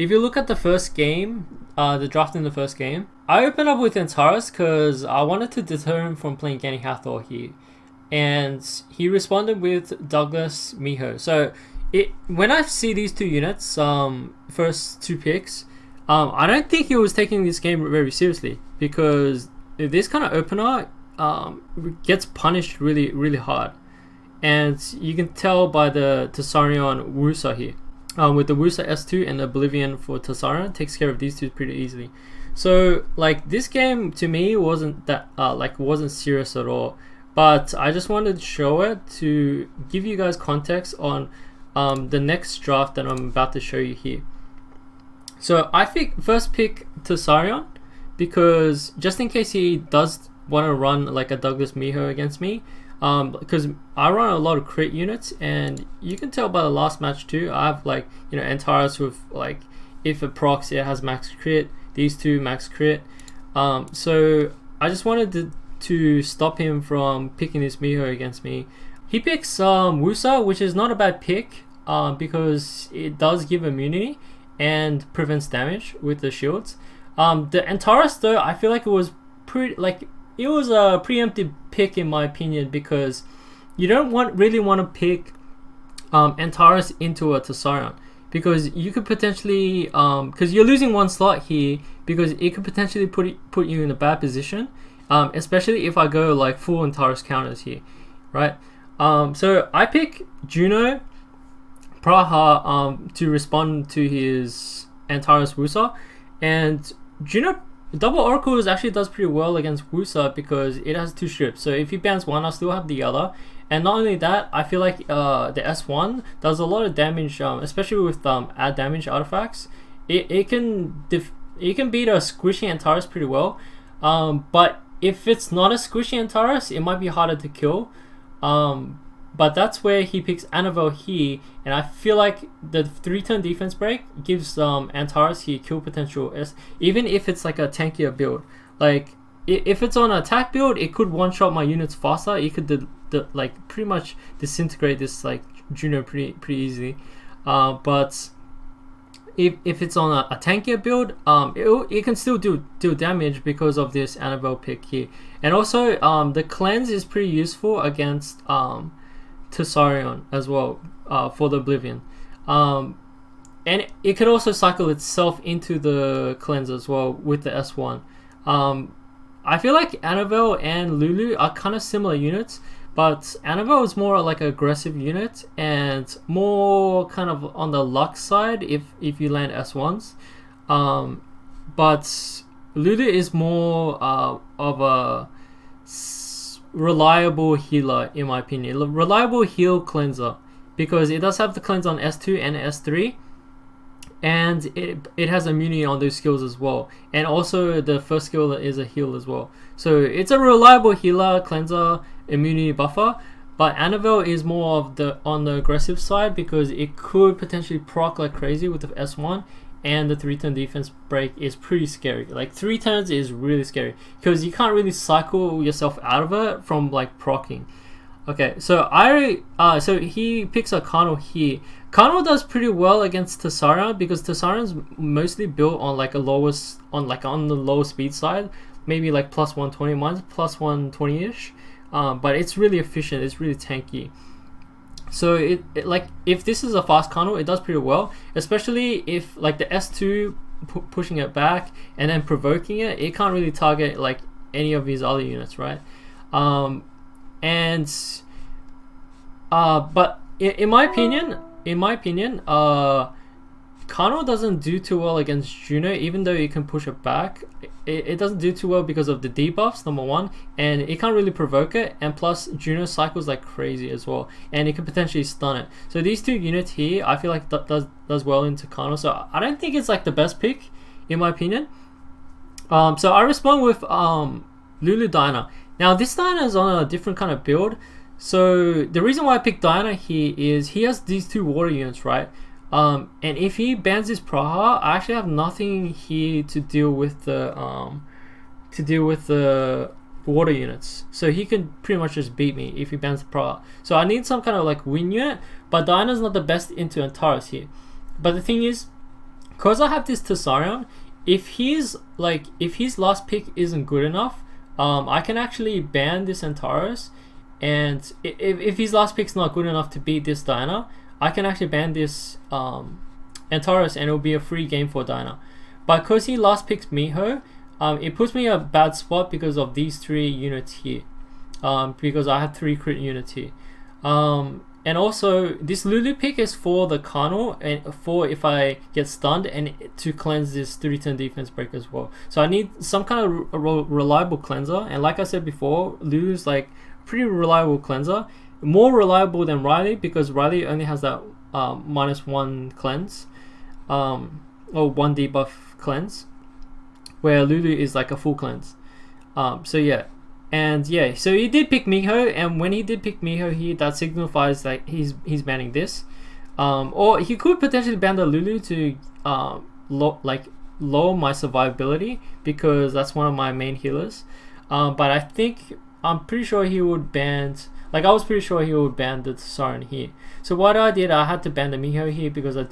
if you look at the first game, the draft in the first game, I opened up with Antares because I wanted to deter him from playing Gani Hathor here. And he responded with Douglas Miho. So when I see these two units, first two picks, I don't think he was taking this game very seriously, because this kind of opener gets punished really, really hard. And you can tell by the TaSarion Wusa here. With the Wusa S2 and the Oblivion for TaSarion, takes care of these two pretty easily. So like this game to me wasn't that wasn't serious at all. But I just wanted to show it to give you guys context on the next draft that I'm about to show you here. So I first pick TaSarion because just in case he does want to run like a Douglas Miho against me, because I run a lot of crit units, and you can tell by the last match too, I have like, you know, Antares with like, if it procs it has max crit, these two max crit. So I just wanted to stop him from picking this Miho against me. He picks Wusa, which is not a bad pick because it does give immunity and prevents damage with the shields. The Antares though, I feel like it was it was a preemptive pick in my opinion, because you don't really want to pick Antares into a TaSarion, because you could potentially because you're losing one slot here, because it could potentially put you in a bad position. Especially if I go like full Antares counters here, right? So I pick Juno Praha to respond to his Antares Wusa, and Juno Double Oracle actually does pretty well against Wusa because it has two strips. So if he bans one, I'll still have the other. And not only that, I feel like the S1 does a lot of damage, especially with add damage artifacts. It can beat a squishy Antares pretty well, but if it's not a squishy Antares, it might be harder to kill. But that's where he picks Annabelle here, and I feel like the 3-turn defense break gives Antares here kill potential, even if it's like a tankier build. Like if it's on an attack build, it could one-shot my units faster. It could like pretty much disintegrate this like Juno pretty easily. But if it's on a tankier build, it can still do damage because of this Annabelle pick here. And also the cleanse is pretty useful against TaSarion as well, for the Oblivion. And it could also cycle itself into the cleanse as well with the S1. I feel like Annabelle and Lulu are kind of similar units, but Annabelle is more like an aggressive unit and more kind of on the luck side if you land S1s. But Lulu is more of a reliable healer in my opinion. Reliable heal cleanser, because it does have the cleanse on S2 and S3. And it has immunity on those skills as well, and also the first skill is a heal as well. So it's a reliable healer, cleanser, immunity buffer. But Annabelle is more of on the aggressive side, because it could potentially proc like crazy with the S1, and the 3-turn defense break is pretty scary. Like 3 turns is really scary because you can't really cycle yourself out of it from like procking. Okay, so so he picks a Kano here. Kano does pretty well against TaSarion because TaSarion's mostly built on like on the low speed side, maybe like plus 120, mine's plus 120-ish. But it's really efficient, it's really tanky. So it like if this is a fast Kano, it does pretty well, especially if like the S2 pushing it back and then provoking it, it can't really target like any of these other units, right? But in my opinion, Kano doesn't do too well against Juno, even though it can push it back. It doesn't do too well because of the debuffs, number one, and it can't really provoke it, and plus Juno cycles like crazy as well, and it can potentially stun it. So these two units here, I feel like does well into Kano, so I don't think it's like the best pick, in my opinion. So I respond with Lulu Diana. Now this Diana is on a different kind of build. So the reason why I picked Diana here is he has these two water units, right? And if he bans his Praha, I actually have nothing here to deal with the water units. So he can pretty much just beat me if he bans the Praha. So I need some kind of like win unit, but Diana's not the best into Antares here. But the thing is, because I have this TatisauR, if his last pick isn't good enough, I can actually ban this Antares, and if his last pick's not good enough to beat this Diana, I can actually ban this Antares, and it'll be a free game for Diana. But because he last picks Miho, it puts me in a bad spot because of these 3 units here. Because I have 3 crit units here. And also, this Lulu pick is for the Kano, and for if I get stunned, and to cleanse this 3-turn defense break as well. So I need some kind of reliable cleanser, and like I said before, Lulu's like pretty reliable cleanser. More reliable than Riley, because Riley only has that -1 cleanse, or 1 debuff cleanse, where Lulu is like a full cleanse. So yeah. And yeah, so he did pick Miho, and when he did pick Miho here, that signifies that he's banning this. Or he could potentially ban the Lulu to lower my survivability, because that's one of my main healers. But I'm pretty sure he would ban, like I was pretty sure he would ban the TatisauR here. So what I did, I had to ban the Miho here because I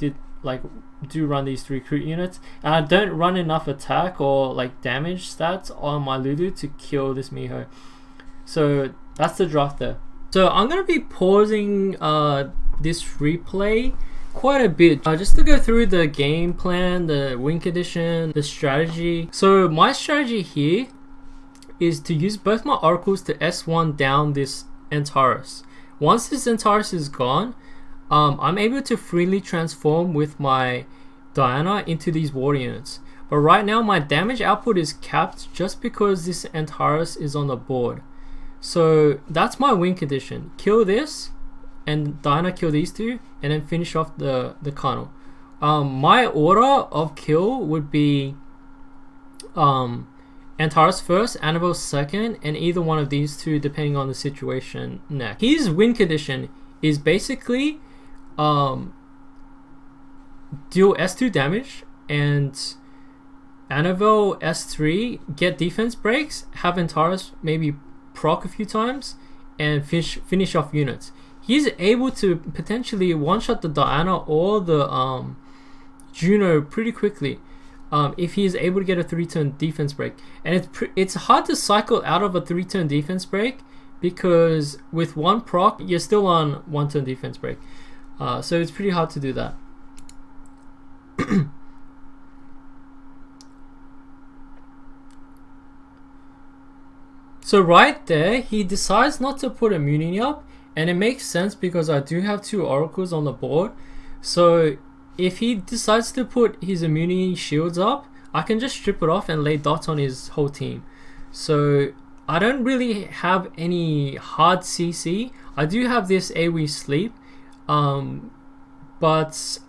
do run these 3 crit units, and I don't run enough attack or like damage stats on my Lulu to kill this Miho. So that's the draft there. So I'm gonna be pausing this replay quite a bit just to go through the game plan, the win condition, the strategy. So my strategy here is to use both my oracles to S1 down this Antares. Once this Antares is gone, I'm able to freely transform with my Diana into these water units. But right now my damage output is capped just because this Antares is on the board. So that's my win condition. Kill this, and Diana kill these 2, and then finish off the Kano. My order of kill would be Antares first, Annabelle second, and either one of these 2 depending on the situation next. His win condition is basically deal S2 damage, and Annabelle S3, get defense breaks, have Antares maybe proc a few times, and finish off units. He's able to potentially one-shot the Diana or the Juno pretty quickly if he is able to get a 3-turn defense break. And it's hard to cycle out of a 3-turn defense break, because with 1 proc, you're still on 1-turn defense break. So it's pretty hard to do that. So right there, he decides not to put immunity up, and it makes sense because I do have 2 oracles on the board. So if he decides to put his immunity shields up, I can just strip it off and lay dots on his whole team. So I don't really have any hard CC. I do have this AoE sleep, but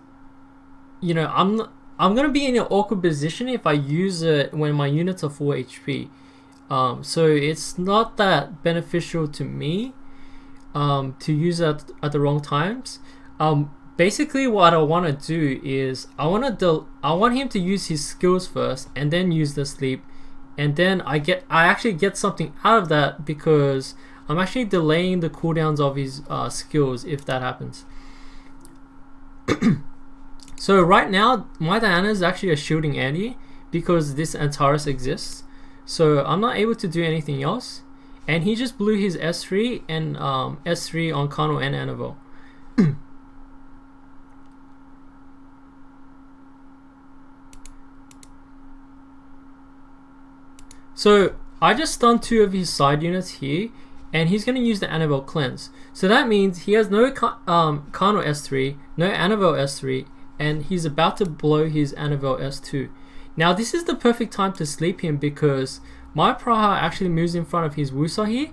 you know, I'm gonna be in an awkward position if I use it when my units are full HP. So it's not that beneficial to me to use it at the wrong times. Basically what I want to do is I want him to use his skills first and then use the sleep, and then I actually get something out of that because I'm actually delaying the cooldowns of his skills if that happens. So right now my Diana is actually a shielding Andy because this Antares exists, so I'm not able to do anything else, and he just blew his S3 and S3 on Kano and Annabelle. So I just stunned 2 of his side units here, and he's going to use the Annabelle cleanse. So that means he has no Kano S3, no Annabelle S3, and he's about to blow his Annabelle S2. Now this is the perfect time to sleep him because my Praha actually moves in front of his Wusa here,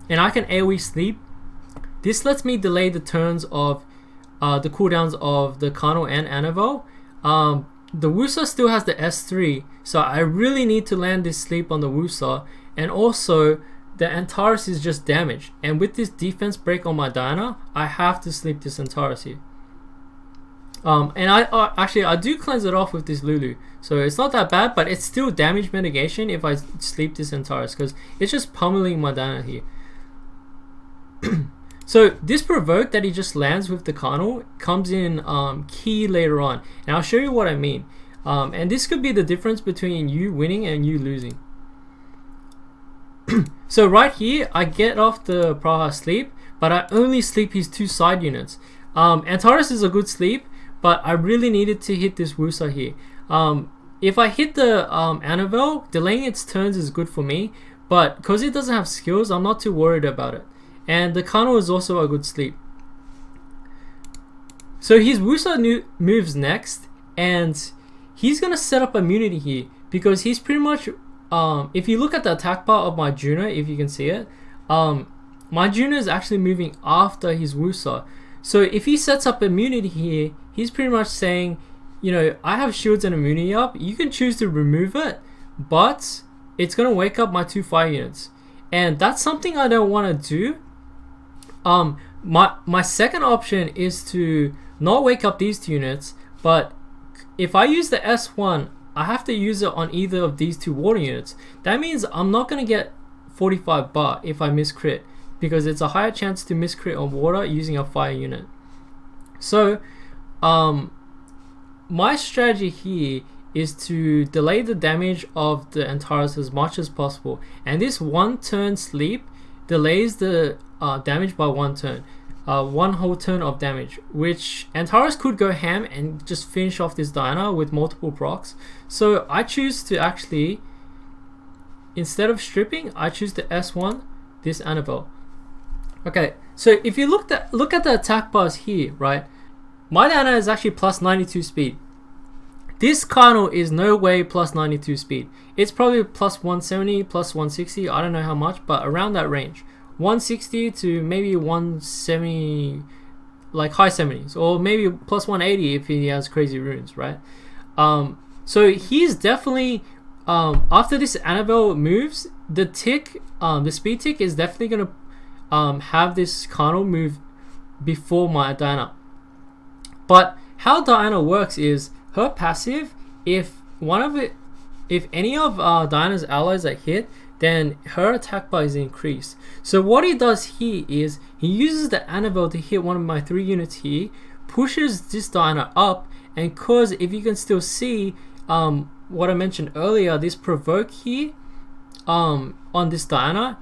and I can AoE sleep. This lets me delay the turns of the cooldowns of the Kano and Annabelle. The Wusa still has the S3, so I really need to land this sleep on the Wusa, and also the Antares is just damaged, and with this defense break on my Diana, I have to sleep this Antares here. And I do cleanse it off with this Lulu, so it's not that bad, but it's still damage mitigation if I sleep this Antares because it's just pummeling my Diana here. So this provoke that he just lands with the Kano comes in key later on, and I'll show you what I mean. And this could be the difference between you winning and you losing. So right here, I get off the Praha sleep, but I only sleep his 2 side units. Antares is a good sleep, but I really needed to hit this Wusa here. If I hit the Annabelle, delaying its turns is good for me, but because it doesn't have skills, I'm not too worried about it. And the Kano is also a good sleep. So his Wusa moves next, and he's gonna set up immunity here because he's pretty much. If you look at the attack bar of my Juno, if you can see it, my Juno is actually moving after his Wusa. So if he sets up immunity here, he's pretty much saying, you know, I have shields and immunity up. You can choose to remove it, but it's gonna wake up my 2 fire units, and that's something I don't want to do. My second option is to not wake up these 2 units, but if I use the S1, I have to use it on either of these 2 water units. That means I'm not going to get 45 bar if I miss crit, because it's a higher chance to miss crit on water using a fire unit. So my strategy here is to delay the damage of the Antares as much as possible, and this 1 turn sleep delays the damage by 1 turn. 1 whole turn of damage, which Antares could go ham and just finish off this Diana with multiple procs. So I choose to actually, instead of stripping, I choose the S1, this Annabelle. Okay, so if you look at the attack bars here, right, my Diana is actually plus 92 speed. This Kano is no way plus 92 speed. It's probably plus 170, plus 160, I don't know how much, but around that range. 160 to maybe 170, like high 70s, or maybe plus 180 if he has crazy runes, right? So he's definitely, after this Annabelle moves, the tick, the speed tick is definitely gonna have this Kano move before my Diana. But how Diana works is her passive, if any of Diana's allies are hit, then her attack bar is increased. So what he does here is he uses the Annabelle to hit one of my 3 units here, pushes this Diana up, and cause, if you can still see what I mentioned earlier, this provoke here on this Diana,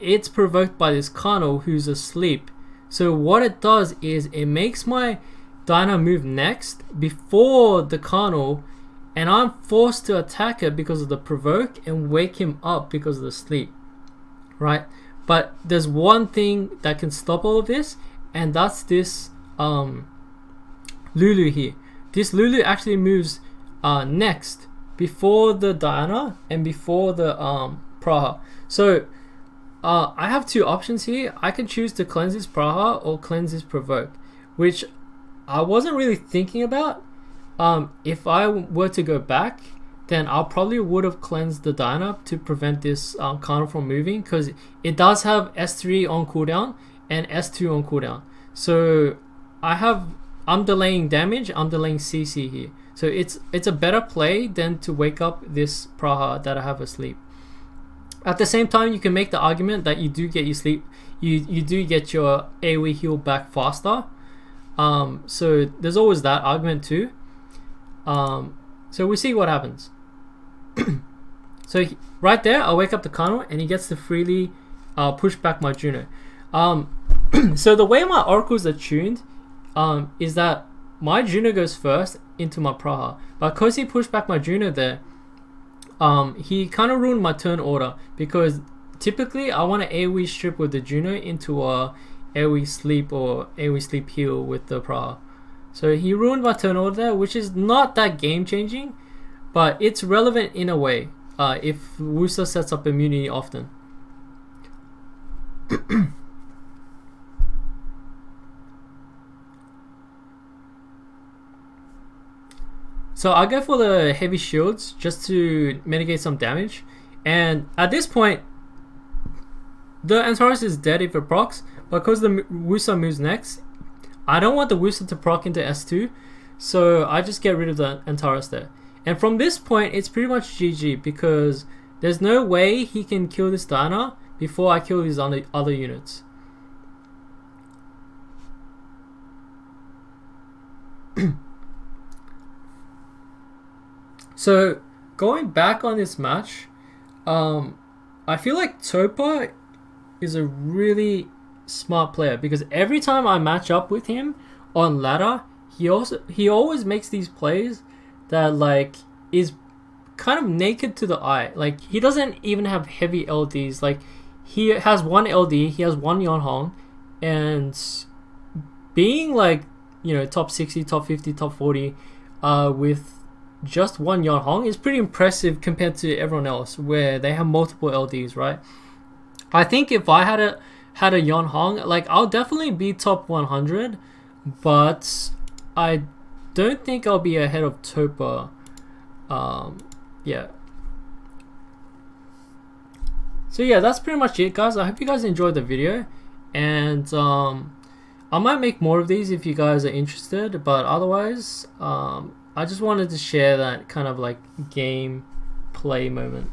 it's provoked by this Kano who's asleep. So what it does is it makes my Diana move next before the Kano, and I'm forced to attack it because of the provoke and wake him up because of the sleep, right? But there's one thing that can stop all of this, and that's this Lulu here. This Lulu actually moves next before the Diana and before the Praha. So I have 2 options here. I can choose to cleanse this Praha or cleanse this provoke, which I wasn't really thinking about. If I were to go back, then I probably would have cleansed the Diana to prevent this Kano from moving, because it does have S3 on cooldown and S2 on cooldown. So I'm delaying damage, I'm delaying CC here. So it's a better play than to wake up this Praha that I have asleep. At the same time, you can make the argument that you do get your sleep, you do get your AoE heal back faster. So there's always that argument too. So we see what happens. So right there, I'll wake up the Kano and he gets to freely push back my Juno. So the way my oracles are tuned is that my Juno goes first into my Praha, but because he pushed back my Juno there, he kind of ruined my turn order, because typically I want to AoE strip with the Juno into a AoE sleep or AoE sleep heal with the Praha. So he ruined my turn order there, which is not that game changing, but it's relevant in a way if Wusa sets up immunity often. So I go for the heavy shields just to mitigate some damage, and at this point the Antares is dead if it procs, but because the Wusa moves next, I don't want the Wusa to proc into S2, so I just get rid of the Antares there. And from this point, it's pretty much GG, because there's no way he can kill this Diana before I kill his other units. So going back on this match, I feel like Topa is a really smart player because every time I match up with him on ladder, he always makes these plays that like is kind of naked to the eye. Like he doesn't even have heavy LDs. Like he has one LD, he has one Yonhong, and being like, you know, top 60, top 50, top 40 with just one Yonhong is pretty impressive compared to everyone else where they have multiple LDs, right? I think if I had a Yonhong, like I'll definitely be top 100, but I don't think I'll be ahead of Topa. Yeah. So yeah, that's pretty much it, guys. I hope you guys enjoyed the video, and I might make more of these if you guys are interested, but otherwise I just wanted to share that kind of like game play moment.